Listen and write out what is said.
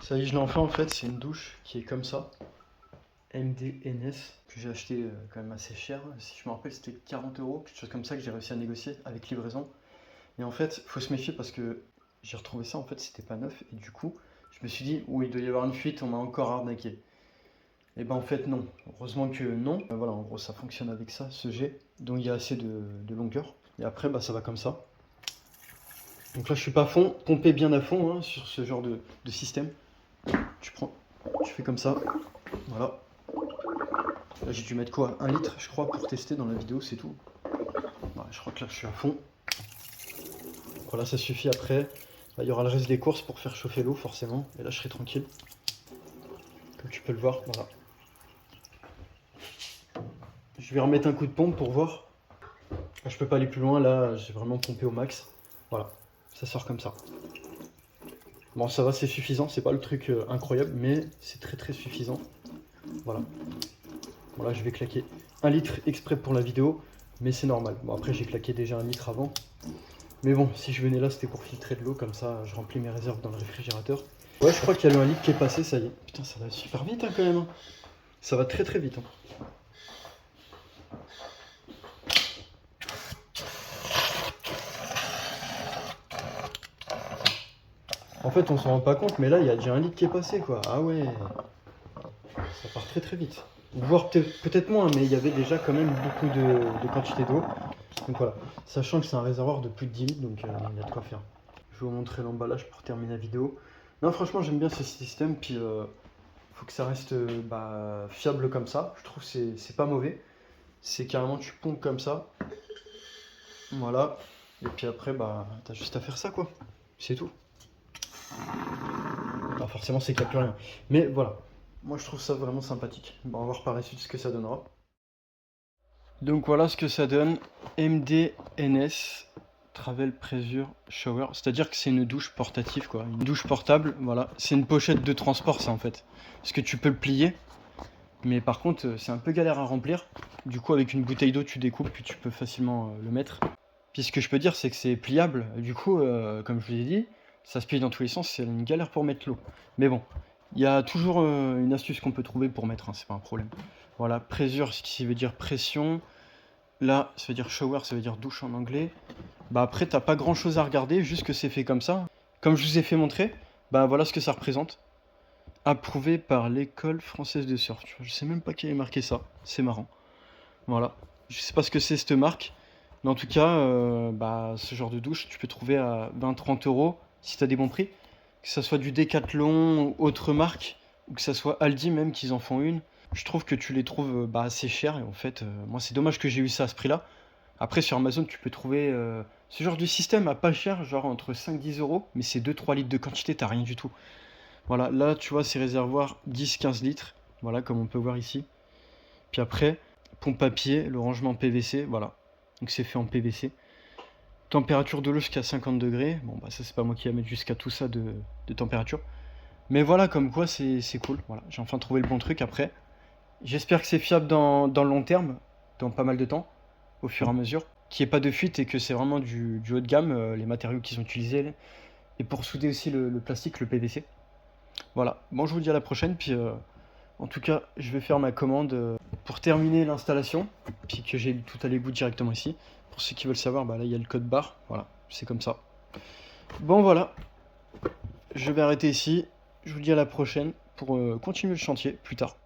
Ça y est, je l'ai enfin en fait, c'est une douche qui est comme ça. MDNS, que j'ai acheté quand même assez cher. Si je me rappelle, c'était 40 euros, quelque chose comme ça que j'ai réussi à négocier avec livraison. Et en fait, faut se méfier parce que j'ai retrouvé ça, en fait, c'était pas neuf. Et du coup, je me suis dit, oui, il doit y avoir une fuite, on m'a encore arnaqué. Et ben en fait, non. Heureusement que non. Voilà, en gros, ça fonctionne avec ça, ce jet. Donc il y a assez de longueur. Et après, bah, ça va comme ça. Donc là, je suis pas à fond, pompé bien à fond hein, sur ce genre de système. Tu prends, tu fais comme ça. Voilà. Là, j'ai dû mettre quoi? 1 litre, je crois, pour tester dans la vidéo, c'est tout. Ouais, je crois que là, je suis à fond. Voilà, ça suffit après. Là, il y aura le reste des courses pour faire chauffer l'eau, forcément. Et là, je serai tranquille. Comme tu peux le voir, voilà. Je vais remettre un coup de pompe pour voir. Je peux pas aller plus loin, là, j'ai vraiment pompé au max. Voilà, ça sort comme ça. Bon, ça va, c'est suffisant. C'est pas le truc incroyable, mais c'est très très suffisant. Voilà. Voilà, je vais claquer 1 litre exprès pour la vidéo, mais c'est normal. Bon, après, j'ai claqué déjà 1 litre avant. Mais bon, si je venais là, c'était pour filtrer de l'eau, comme ça, je remplis mes réserves dans le réfrigérateur. Ouais, je crois qu'il y a le 1 litre qui est passé, ça y est. Putain, ça va super vite hein, quand même. Ça va très très vite. Hein. En fait, on s'en rend pas compte, mais là, il y a déjà 1 litre qui est passé, quoi. Ah ouais, ça part très très vite. Voire peut-être moins, mais il y avait déjà quand même beaucoup de quantité d'eau. Donc voilà, sachant que c'est un réservoir de plus de 10 litres, donc il y a de quoi faire. Je vais vous montrer l'emballage pour terminer la vidéo. Non, franchement, j'aime bien ce système, puis faut que ça reste fiable comme ça. Je trouve que c'est pas mauvais. C'est carrément, tu pompes comme ça. Voilà. Et puis après, bah, t'as juste à faire ça, quoi. C'est tout. Alors forcément, c'est qu'il n'y a plus rien. Mais voilà. Moi, je trouve ça vraiment sympathique. Bon, on va voir par la suite ce que ça donnera. Donc voilà ce que ça donne. MDNS. Travel Pressure Shower, c'est-à-dire que c'est une douche portative quoi, une douche portable, voilà. C'est une pochette de transport ça en fait, parce que tu peux le plier, mais par contre c'est un peu galère à remplir. Du coup avec une bouteille d'eau tu découpes puis tu peux facilement le mettre. Puis ce que je peux dire c'est que c'est pliable, du coup comme je vous l'ai dit, ça se plie dans tous les sens, c'est une galère pour mettre l'eau. Mais bon, il y a toujours une astuce qu'on peut trouver pour mettre, hein, c'est pas un problème. Voilà, pressure, ce qui veut dire pression. Là, ça veut dire shower, ça veut dire douche en anglais. Bah après, t'as pas grand chose à regarder, juste que c'est fait comme ça. Comme je vous ai fait montrer, bah voilà ce que ça représente. Approuvé par l'école française de surf. Je sais même pas qui avait marqué ça, c'est marrant. Voilà, je sais pas ce que c'est cette marque, mais en tout cas, bah, ce genre de douche, tu peux trouver à 20-30 euros si t'as des bons prix. Que ça soit du Decathlon ou autre marque, ou que ça soit Aldi même qu'ils en font une. Je trouve que tu les trouves bah, assez chers et en fait, moi c'est dommage que j'ai eu ça à ce prix-là. Après, sur Amazon, tu peux trouver ce genre de système à pas cher, genre entre 5-10 euros, mais c'est 2-3 litres de quantité, t'as rien du tout. Voilà, là, tu vois, ces réservoirs 10-15 litres, voilà, comme on peut voir ici. Puis après, pompe papier, le rangement PVC, voilà. Donc c'est fait en PVC. Température de l'eau jusqu'à 50 degrés. Bon, bah ça, c'est pas moi qui va mettre jusqu'à tout ça de température. Mais voilà, comme quoi, c'est cool. Voilà, j'ai enfin trouvé le bon truc après. J'espère que c'est fiable dans le long terme, dans pas mal de temps, au fur et à mesure. Qu'il n'y ait pas de fuite et que c'est vraiment du haut de gamme, les matériaux qu'ils ont utilisés. Et pour souder aussi le plastique, le PVC. Voilà, bon je vous dis à la prochaine, puis en tout cas je vais faire ma commande pour terminer l'installation, puis que j'ai tout à l'égout directement ici. Pour ceux qui veulent savoir, bah là il y a le code barre, voilà, c'est comme ça. Bon voilà, je vais arrêter ici, je vous dis à la prochaine pour continuer le chantier plus tard.